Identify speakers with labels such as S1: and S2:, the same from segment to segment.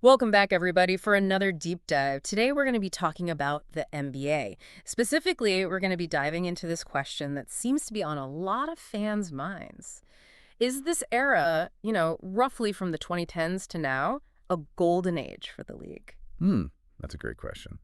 S1: Welcome back, everybody, for another deep dive. Today, we're going to be talking about the NBA. Specifically, we're going to be diving into this question that seems to be on a lot of fans' minds. Is this era, roughly from the 2010s to now, a golden age for the league?
S2: Hmm, that's a great question.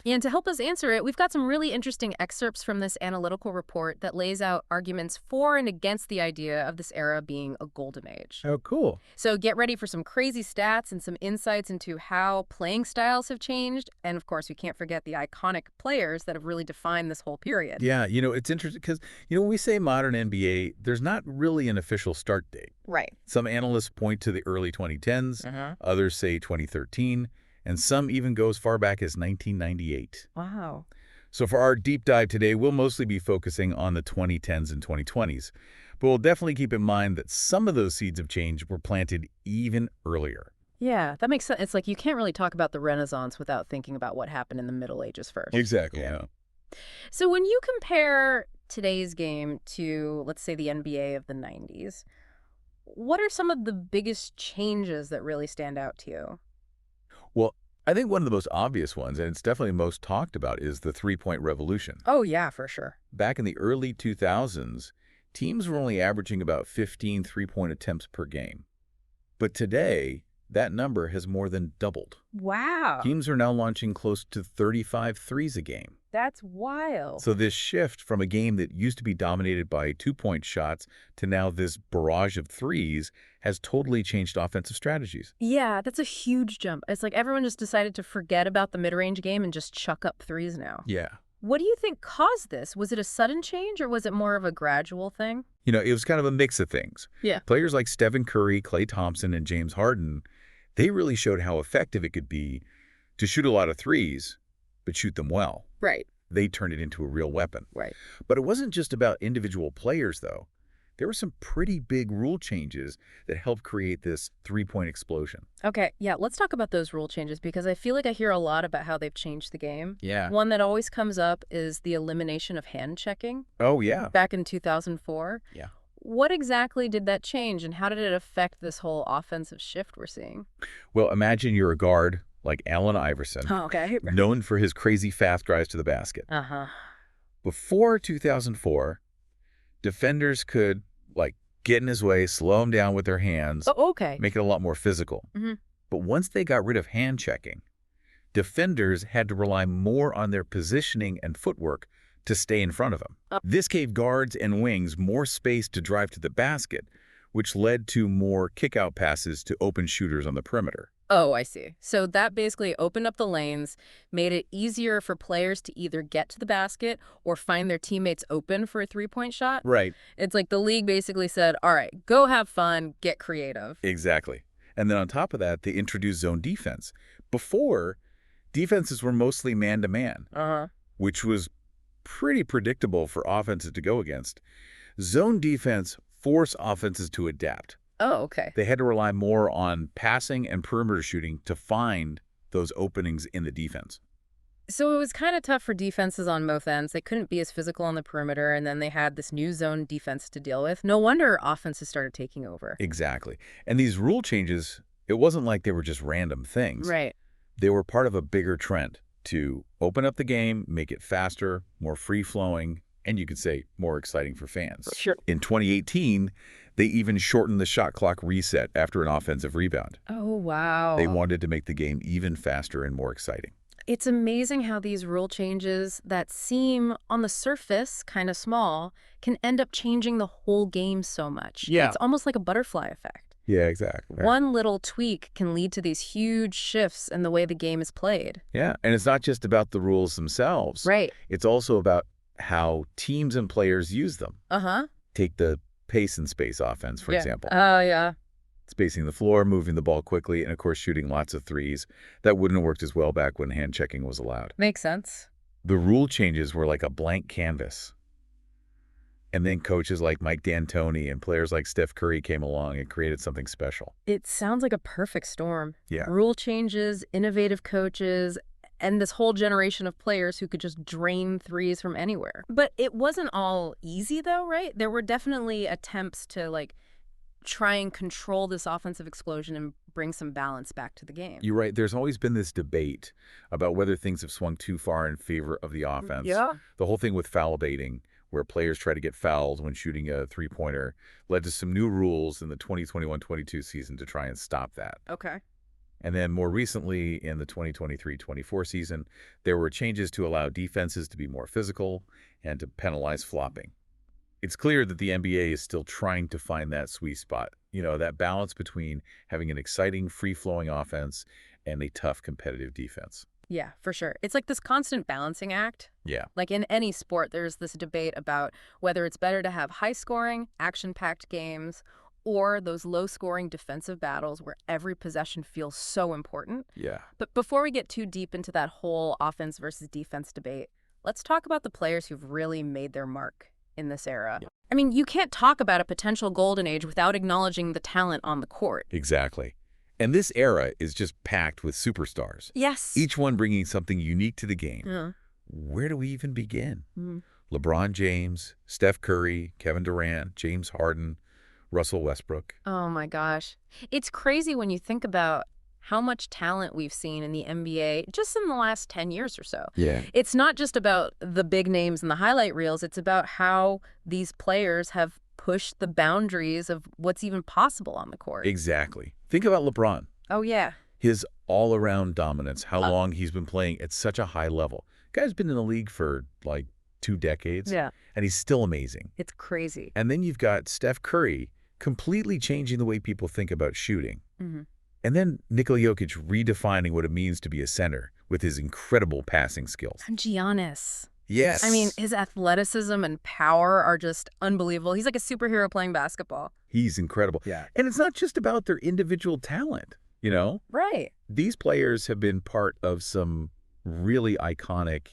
S1: And to help us answer it, we've got some really interesting excerpts from this analytical report that lays out arguments for and against the idea of this era being a golden age.
S2: Oh, cool.
S1: So get ready for some crazy stats and some insights into how playing styles have changed. And of course, we can't forget the iconic players that have really defined this whole period.
S2: Yeah, it's interesting because, when we say modern NBA, there's not really an official start date.
S1: Right.
S2: Some analysts point to the early 2010s, others say 2013, and some even go as far back as 1998.
S1: Wow.
S2: So for our deep dive today, we'll mostly be focusing on the 2010s and 2020s, but we'll definitely keep in mind that some of those seeds of change were planted even earlier.
S1: Yeah, that makes sense. It's like you can't really talk about the Renaissance without thinking about what happened in the Middle Ages first.
S2: Exactly,
S1: Yeah.
S2: yeah.
S1: So when you compare today's game to, let's say, the NBA of the 90s, what are some of the biggest changes that really stand out to you?
S2: Well, I think one of the most obvious ones, and it's definitely most talked about, is the three-point revolution.
S1: Oh, yeah, for sure.
S2: Back in the early 2000s, teams were only averaging about 15 three-point attempts per game. But today, that number has more than doubled.
S1: Wow.
S2: Teams are now launching close to 35 threes a game.
S1: That's wild.
S2: So this shift from a game that used to be dominated by two-point shots to now this barrage of threes has totally changed offensive strategies.
S1: Yeah, that's a huge jump. It's like everyone just decided to forget about the mid-range game and just chuck up threes now.
S2: Yeah.
S1: What do you think caused this? Was it a sudden change or was it more of a gradual thing?
S2: It was kind of a mix of things.
S1: Yeah.
S2: Players like Stephen Curry, Klay Thompson, and James Harden, they really showed how effective it could be to shoot a lot of threes, but shoot them well.
S1: Right.
S2: They turned it into a real weapon.
S1: Right.
S2: But it wasn't just about individual players, though. There were some pretty big rule changes that helped create this three-point explosion.
S1: Okay, yeah, let's talk about those rule changes because I feel like I hear a lot about how they've changed the game.
S2: Yeah.
S1: One that always comes up is the elimination of hand checking
S2: Oh, yeah.
S1: back in 2004.
S2: Yeah.
S1: What exactly did that change and how did it affect this whole offensive shift we're seeing?
S2: Well, imagine you're a guard like Allen Iverson,
S1: Oh, okay.
S2: known for his crazy fast drives to the basket.
S1: Uh-huh.
S2: Before 2004, defenders could, get in his way, slow him down with their hands,
S1: Oh, okay.
S2: make it a lot more physical.
S1: Mhm.
S2: But once they got rid of hand checking, defenders had to rely more on their positioning and footwork to stay in front of him.
S1: Oh.
S2: This gave guards and wings more space to drive to the basket, which led to more kick-out passes to open shooters on the perimeter.
S1: Oh, I see. So that basically opened up the lanes, made it easier for players to either get to the basket or find their teammates open for a three-point shot.
S2: Right.
S1: It's like the league basically said, all right, go have fun, get creative.
S2: Exactly. And then on top of that, they introduced zone defense. Before, defenses were mostly man-to-man,
S1: Uh-huh.
S2: which was pretty predictable for offenses to go against. Zone defense forced offenses to adapt.
S1: Oh, okay.
S2: They had to rely more on passing and perimeter shooting to find those openings in the defense.
S1: So it was kind of tough for defenses on both ends. They couldn't be as physical on the perimeter, and then they had this new zone defense to deal with. No wonder offenses started taking over.
S2: Exactly. And these rule changes, it wasn't like they were just random things.
S1: Right.
S2: They were part of a bigger trend to open up the game, make it faster, more free-flowing, and you could say more exciting for fans.
S1: Sure.
S2: In 2018, they even shortened the shot clock reset after an offensive rebound.
S1: Oh, wow.
S2: They wanted to make the game even faster and more exciting.
S1: It's amazing how these rule changes that seem on the surface kind of small can end up changing the whole game so much.
S2: Yeah.
S1: It's almost like a butterfly effect.
S2: Yeah, exactly.
S1: One little tweak can lead to these huge shifts in the way the game is played.
S2: Yeah, and it's not just about the rules themselves.
S1: Right.
S2: It's also about how teams and players use them.
S1: Uh-huh.
S2: Take the pace and space offense, for example.
S1: Oh, yeah.
S2: Spacing the floor, moving the ball quickly, and of course shooting lots of threes. That wouldn't have worked as well back when hand checking was allowed.
S1: Makes sense.
S2: The rule changes were like a blank canvas. And then coaches like Mike D'Antoni and players like Steph Curry came along and created something special.
S1: It sounds like a perfect storm.
S2: Yeah.
S1: Rule changes, innovative coaches, and this whole generation of players who could just drain threes from anywhere. But it wasn't all easy, though, right? There were definitely attempts to, try and control this offensive explosion and bring some balance back to the game.
S2: You're right. There's always been this debate about whether things have swung too far in favor of the offense.
S1: Yeah.
S2: The whole thing with foul baiting, where players try to get fouled when shooting a three-pointer, led to some new rules in the 2021-22 season to try and stop that.
S1: Okay.
S2: And then more recently, in the 2023-24 season, there were changes to allow defenses to be more physical and to penalize flopping. It's clear that the NBA is still trying to find that sweet spot, that balance between having an exciting, free-flowing offense and a tough, competitive defense.
S1: Yeah, for sure. It's like this constant balancing act.
S2: Yeah,
S1: Like in any sport, there's this debate about whether it's better to have high-scoring, action-packed games or those low-scoring defensive battles where every possession feels so important.
S2: yeah.
S1: But before we get too deep into that whole offense versus defense debate, let's talk about the players who've really made their mark in this era.
S2: Yeah.
S1: I mean, you can't talk about a potential golden age without acknowledging the talent on the court.
S2: Exactly. And this era is just packed with superstars,
S1: Yes.
S2: each one bringing something unique to the game.
S1: Yeah.
S2: Where do we even begin?
S1: Mm.
S2: LeBron James, Steph Curry, Kevin Durant, James Harden, Russell Westbrook.
S1: Oh my gosh. It's crazy when you think about how much talent we've seen in the NBA just in the last 10 years or so.
S2: Yeah.
S1: It's not just about the big names and the highlight reels. It's about how these players have pushed the boundaries of what's even possible on the court.
S2: Exactly. Think about LeBron.
S1: Oh, yeah.
S2: His all-around dominance, how long he's been playing at such a high level. Guy's been in the league for like 2 decades,
S1: Yeah.
S2: and he's still amazing.
S1: It's crazy.
S2: And then you've got Steph Curry completely changing the way people think about shooting.
S1: Mm-hmm.
S2: And then Nikola Jokić redefining what it means to be a center with his incredible passing skills.
S1: And Giannis.
S2: Yes.
S1: I mean, his athleticism and power are just unbelievable. He's like a superhero playing basketball.
S2: He's incredible.
S1: Yeah.
S2: And it's not just about their individual talent,
S1: Right.
S2: These players have been part of some really iconic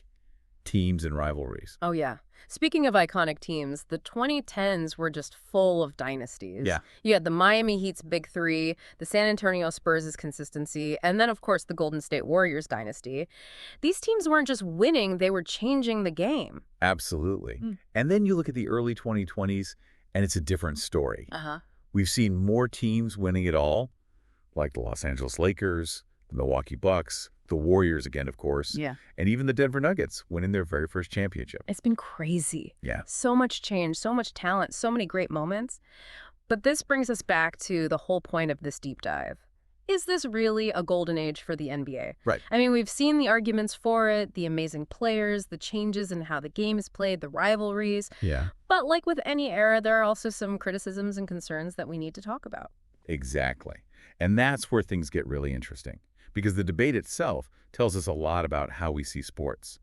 S2: teams and rivalries.
S1: Oh, yeah. Speaking of iconic teams, the 2010s were just full of dynasties.
S2: Yeah.
S1: You had the Miami Heat's Big Three, the San Antonio Spurs' consistency, and then, of course, the Golden State Warriors dynasty. These teams weren't just winning, they were changing the game.
S2: Absolutely.
S1: Mm.
S2: And then you look at the early 2020s, and it's a different story.
S1: Uh-huh.
S2: We've seen more teams winning it all, like the Los Angeles Lakers, the Milwaukee Bucks, the Warriors again, of course,
S1: Yeah.
S2: and even the Denver Nuggets winning their very first championship.
S1: It's been crazy.
S2: Yeah.
S1: So much change, so much talent, so many great moments. But this brings us back to the whole point of this deep dive. Is this really a golden age for the NBA?
S2: Right.
S1: I mean, we've seen the arguments for it, the amazing players, the changes in how the game is played, the rivalries.
S2: Yeah.
S1: But like with any era, there are also some criticisms and concerns that we need to talk about.
S2: Exactly. And that's where things get really interesting, because the debate itself tells us a lot about how we see sports,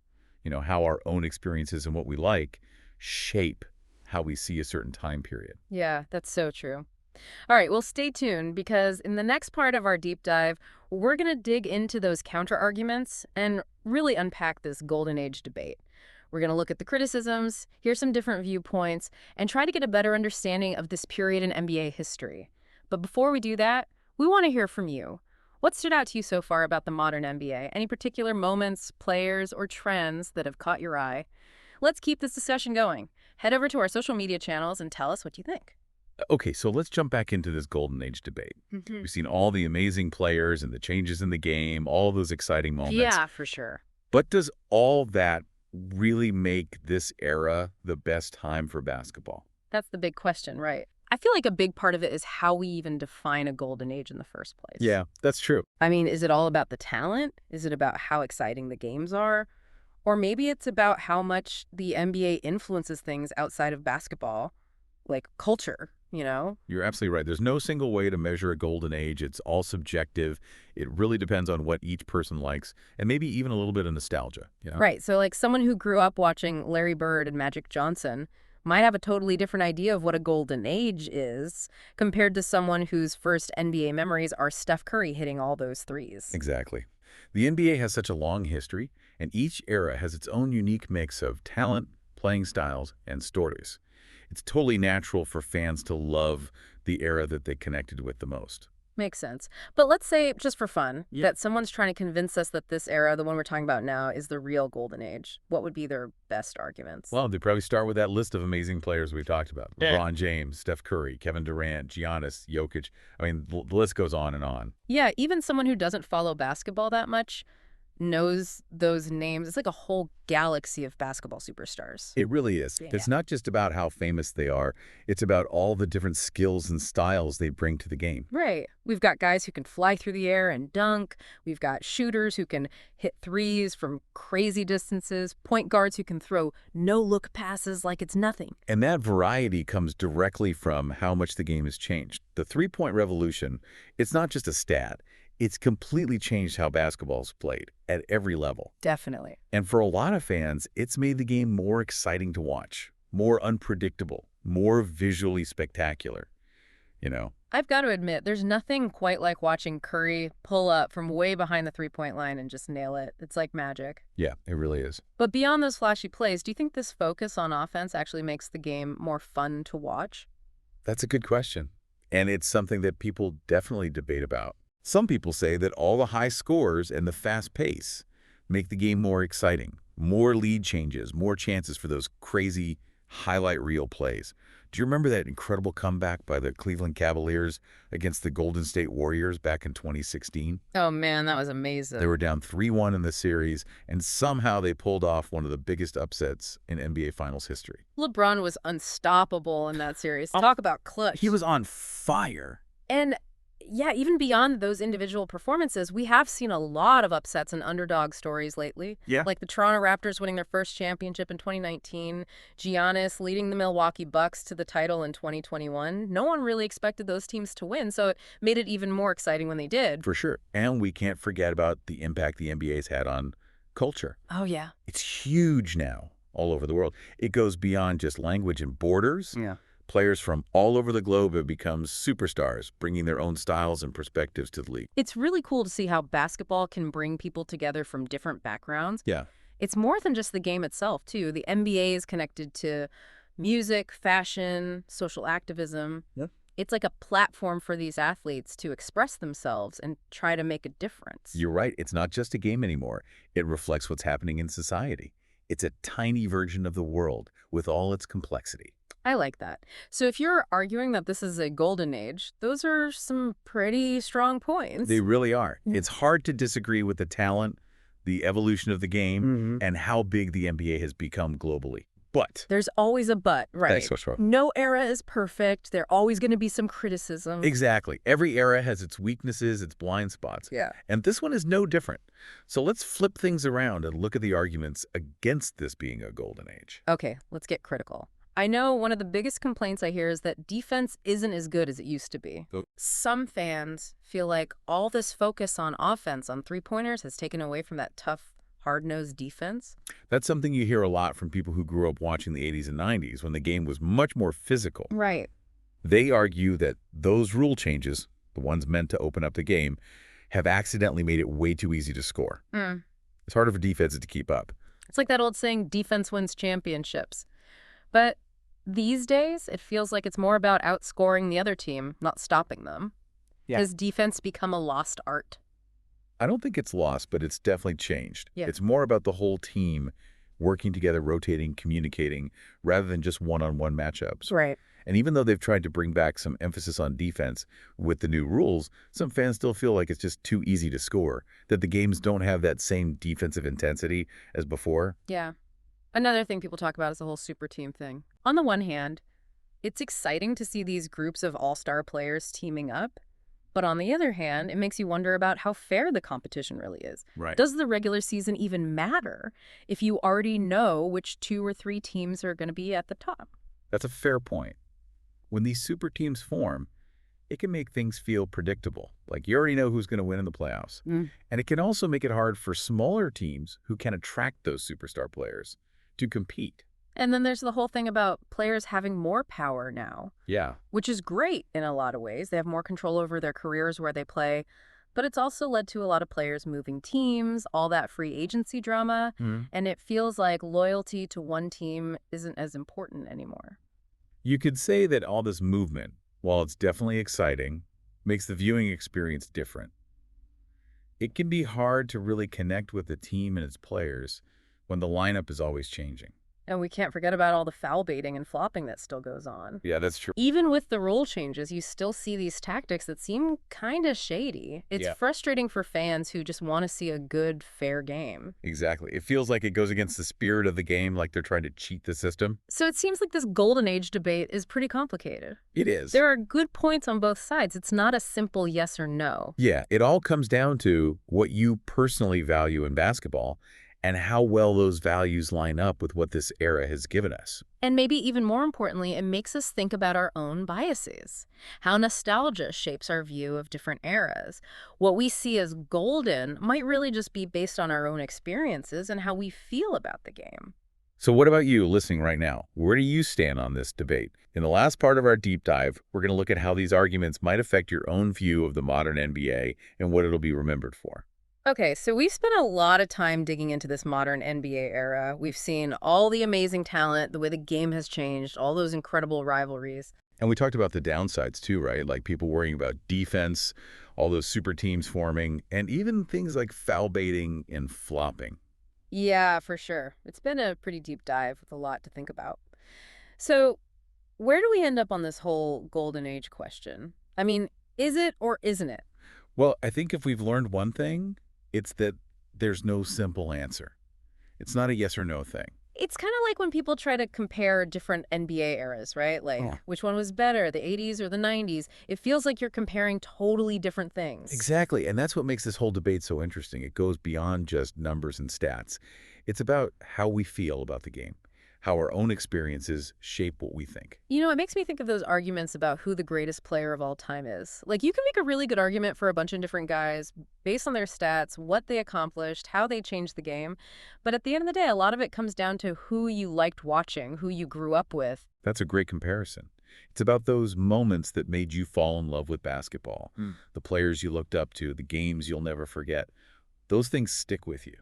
S2: how our own experiences and what we like shape how we see a certain time period.
S1: Yeah, that's so true. All right, well, stay tuned, because in the next part of our deep dive, we're going to dig into those counter-arguments and really unpack this golden age debate. We're going to look at the criticisms, hear some different viewpoints, and try to get a better understanding of this period in NBA history. But before we do that, we want to hear from you. What stood out to you so far about the modern NBA? Any particular moments, players, or trends that have caught your eye? Let's keep this discussion going. Head over to our social media channels and tell us what you think.
S2: Okay, so let's jump back into this golden age debate.
S1: Mm-hmm.
S2: We've seen all the amazing players and the changes in the game, all those exciting moments.
S1: Yeah, for sure.
S2: But does all that really make this era the best time for basketball?
S1: That's the big question, right? I feel like a big part of it is how we even define a golden age in the first place.
S2: Yeah, that's true.
S1: I mean, is it all about the talent? Is it about how exciting the games are? Or maybe it's about how much the NBA influences things outside of basketball, like culture,
S2: You're absolutely right. There's no single way to measure a golden age. It's all subjective. It really depends on what each person likes, and maybe even a little bit of nostalgia.
S1: Right. So like someone who grew up watching Larry Bird and Magic Johnson might have a totally different idea of what a golden age is compared to someone whose first NBA memories are Steph Curry hitting all those threes.
S2: Exactly. The NBA has such a long history, and each era has its own unique mix of talent, playing styles, and stories. It's totally natural for fans to love the era that they connected with the most.
S1: Makes sense. But let's say, just for fun,
S2: Yeah.
S1: that someone's trying to convince us that this era, the one we're talking about now, is the real golden age. What would be their best arguments?
S2: Well, they probably start with that list of amazing players we've talked about.
S3: Yeah.
S2: LeBron James, Steph Curry, Kevin Durant, Giannis, Jokić. I mean, the list goes on and on.
S1: Yeah, even someone who doesn't follow basketball that much knows those names. It's like a whole galaxy of basketball superstars.
S2: It really is.
S1: Yeah.
S2: It's not just about how famous they are. It's about all the different skills and styles they bring to the game.
S1: Right. We've got guys who can fly through the air and dunk. We've got shooters who can hit threes from crazy distances. Point guards who can throw no-look passes like it's nothing.
S2: And that variety comes directly from how much the game has changed. The three-point revolution, it's not just a stat. It's completely changed how basketball's played at every level.
S1: Definitely.
S2: And for a lot of fans, it's made the game more exciting to watch, more unpredictable, more visually spectacular, you know?
S1: I've got to admit, there's nothing quite like watching Curry pull up from way behind the three-point line and just nail it. It's like magic.
S2: Yeah, it really is.
S1: But beyond those flashy plays, do you think this focus on offense actually makes the game more fun to watch?
S2: That's a good question. And it's something that people definitely debate about. Some people say that all the high scores and the fast pace make the game more exciting, more lead changes, more chances for those crazy highlight reel plays. Do you remember that incredible comeback by the Cleveland Cavaliers against the Golden State Warriors back in 2016?
S1: Oh, man, that was amazing.
S2: They were down 3-1 in the series, and somehow they pulled off one of the biggest upsets in NBA Finals history.
S1: LeBron was unstoppable in that series. Talk about clutch.
S3: He was on fire.
S1: And yeah, even beyond those individual performances, we have seen a lot of upsets and underdog stories lately.
S3: Yeah.
S1: Like the Toronto Raptors winning their first championship in 2019, Giannis leading the Milwaukee Bucks to the title in 2021. No one really expected those teams to win, so it made it even more exciting when they did.
S2: For sure. And we can't forget about the impact the NBA's had on culture.
S1: Oh, yeah.
S2: It's huge now all over the world. It goes beyond just language and borders.
S3: Yeah.
S2: Players from all over the globe have become superstars, bringing their own styles and perspectives to the league.
S1: It's really cool to see how basketball can bring people together from different backgrounds.
S2: Yeah.
S1: It's more than just the game itself, too. The NBA is connected to music, fashion, social activism.
S3: Yep.
S1: It's like a platform for these athletes to express themselves and try to make a difference.
S2: You're right. It's not just a game anymore. It reflects what's happening in society. It's a tiny version of the world with all its complexity.
S1: I like that. So if you're arguing that this is a golden age, those are some pretty strong points.
S2: They really are. It's hard to disagree with the talent, the evolution of the game, and how big the NBA has become globally. But
S1: There's always a but, right?
S3: Thanks, Coach Rob.
S1: No era is perfect. There's always going to be some criticism.
S2: exactly. Every era has its weaknesses, its blind spots.
S1: Yeah.
S2: And this one is no different. So let's flip things around and look at the arguments against this being a golden age.
S1: Okay, let's get critical. I know one of the biggest complaints I hear is that defense isn't as good as it used to be.
S2: Oh.
S1: Some fans feel like all this focus on offense, on three-pointers, has taken away from that tough, hard-nosed defense.
S2: That's something you hear a lot from people who grew up watching the 80s and 90s when the game was much more physical.
S1: Right.
S2: They argue that those rule changes, the ones meant to open up the game, have accidentally made it way too easy to score. It's harder for defenses to keep up.
S1: It's like that old saying, defense wins championships. But these days, it feels like it's more about outscoring the other team, not stopping them.
S3: Yeah.
S1: Has defense become a lost art?
S2: I don't think it's lost, but it's definitely changed.
S1: Yeah.
S2: It's more about the whole team working together, rotating, communicating, rather than just one-on-one matchups.
S1: Right.
S2: And even though they've tried to bring back some emphasis on defense with the new rules, some fans still feel like it's just too easy to score, that the games don't have that same defensive intensity as before.
S1: Yeah. Another thing people talk about is the whole super team thing. On the one hand, it's exciting to see these groups of all-star players teaming up. But on the other hand, it makes you wonder about how fair the competition really is.
S2: Right.
S1: Does the regular season even matter if you already know which 2 or 3 teams are going to be at the top?
S2: That's a fair point. When these super teams form, it can make things feel predictable. Like you already know who's going to win in the playoffs. And it can also make it hard for smaller teams who can attract those superstar players to compete.
S1: And then there's the whole thing about players having more power now,
S2: Yeah.
S1: which is great in a lot of ways. They have more control over their careers where they play. But it's also led to a lot of players moving teams, all that free agency drama. And it feels like loyalty to one team isn't as important anymore.
S2: You could say that all this movement, while it's definitely exciting, makes the viewing experience different. It can be hard to really connect with the team and its players when the lineup is always changing.
S1: And we can't forget about all the foul baiting and flopping that still goes on.
S2: Yeah, that's true.
S1: Even with the rule changes, you still see these tactics that seem kind of shady. It's
S2: Yeah,
S1: frustrating for fans who just want to see a good, fair game.
S2: exactly. It feels like it goes against the spirit of the game, like they're trying to cheat the system.
S1: So it seems like this golden age debate is pretty complicated.
S2: It is.
S1: There are good points on both sides. It's not a simple yes or no.
S2: Yeah, it all comes down to what you personally value in basketball and how well those values line up with what this era has given us.
S1: And maybe even more importantly, it makes us think about our own biases, how nostalgia shapes our view of different eras. What we see as golden might really just be based on our own experiences and how we feel about the game.
S2: So what about you listening right now? Where do you stand on this debate? In the last part of our deep dive, we're going to look at how these arguments might affect your own view of the modern NBA and what it'll be remembered for.
S1: Okay, so we spent a lot of time digging into this modern NBA era. We've seen all the amazing talent, the way the game has changed, all those incredible rivalries.
S2: And we talked about the downsides too, right? Like people worrying about defense, all those super teams forming, and even things like foul baiting and flopping.
S1: Yeah, for sure. It's been a pretty deep dive with a lot to think about. So, where do we end up on this whole golden age question? I mean, is it or isn't it?
S2: Well, I think if we've learned one thing, it's that there's no simple answer. It's not a yes or no thing.
S1: It's kind of like when people try to compare different NBA eras, right? Like,
S2: Oh,
S1: which one was better, the 80s or the 90s? It feels like you're comparing totally different things.
S2: exactly. And that's what makes this whole debate so interesting. It goes beyond just numbers and stats. It's about how we feel about the game, how our own experiences shape what we think.
S1: You know, it makes me think of those arguments about who the greatest player of all time is. Like, you can make a really good argument for a bunch of different guys based on their stats, what they accomplished, how they changed the game. But at the end of the day, a lot of it comes down to who you liked watching, who you grew up with.
S2: That's a great comparison. It's about those moments that made you fall in love with basketball, the players you looked up to, the games you'll never forget. Those things stick with you.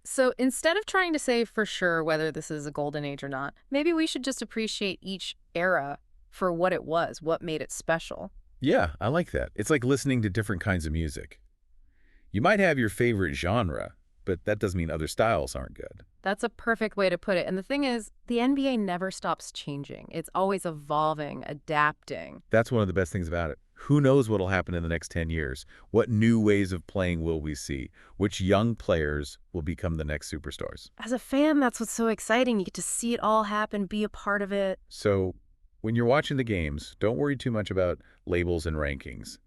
S1: So instead of trying to say for sure whether this is a golden age or not, maybe we should just appreciate each era for what it was, what made it special.
S2: Yeah, I like that. It's like listening to different kinds of music. You might have your favorite genre, but that doesn't mean other styles aren't good.
S1: That's a perfect way to put it. And the thing is, the NBA never stops changing. It's always evolving, adapting.
S2: That's one of the best things about it. Who knows what'll happen in the next 10 years? What new ways of playing will we see? Which young players will become the next superstars?
S1: As a fan, that's what's so exciting. You get to see it all happen, be a part of it.
S2: So when you're watching the games, don't worry too much about labels and rankings.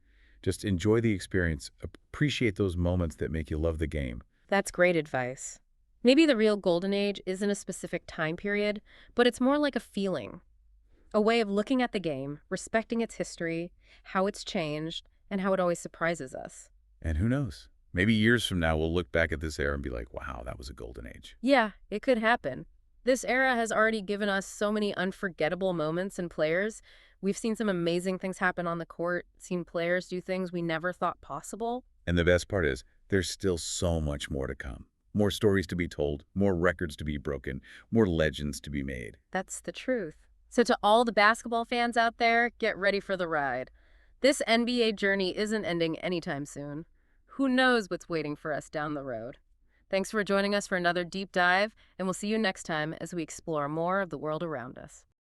S2: Just enjoy the experience. Appreciate those moments that make you love the game.
S1: That's great advice. Maybe the real golden age isn't a specific time period, but it's more like a feeling, a way of looking at the game, respecting its history, how it's changed, and how it always surprises us.
S2: And who knows? Maybe years from now, we'll look back at this era and be like, wow, that was a golden age.
S1: Yeah, it could happen. This era has already given us so many unforgettable moments and players. We've seen some amazing things happen on the court, seen players do things we never thought possible.
S2: And the best part is, there's still so much more to come. More stories to be told, more records to be broken, more legends to be made.
S1: That's the truth. So to all the basketball fans out there, get ready for the ride. This NBA journey isn't ending anytime soon. Who knows what's waiting for us down the road? Thanks for joining us for another deep dive, and we'll see you next time as we explore more of the world around us.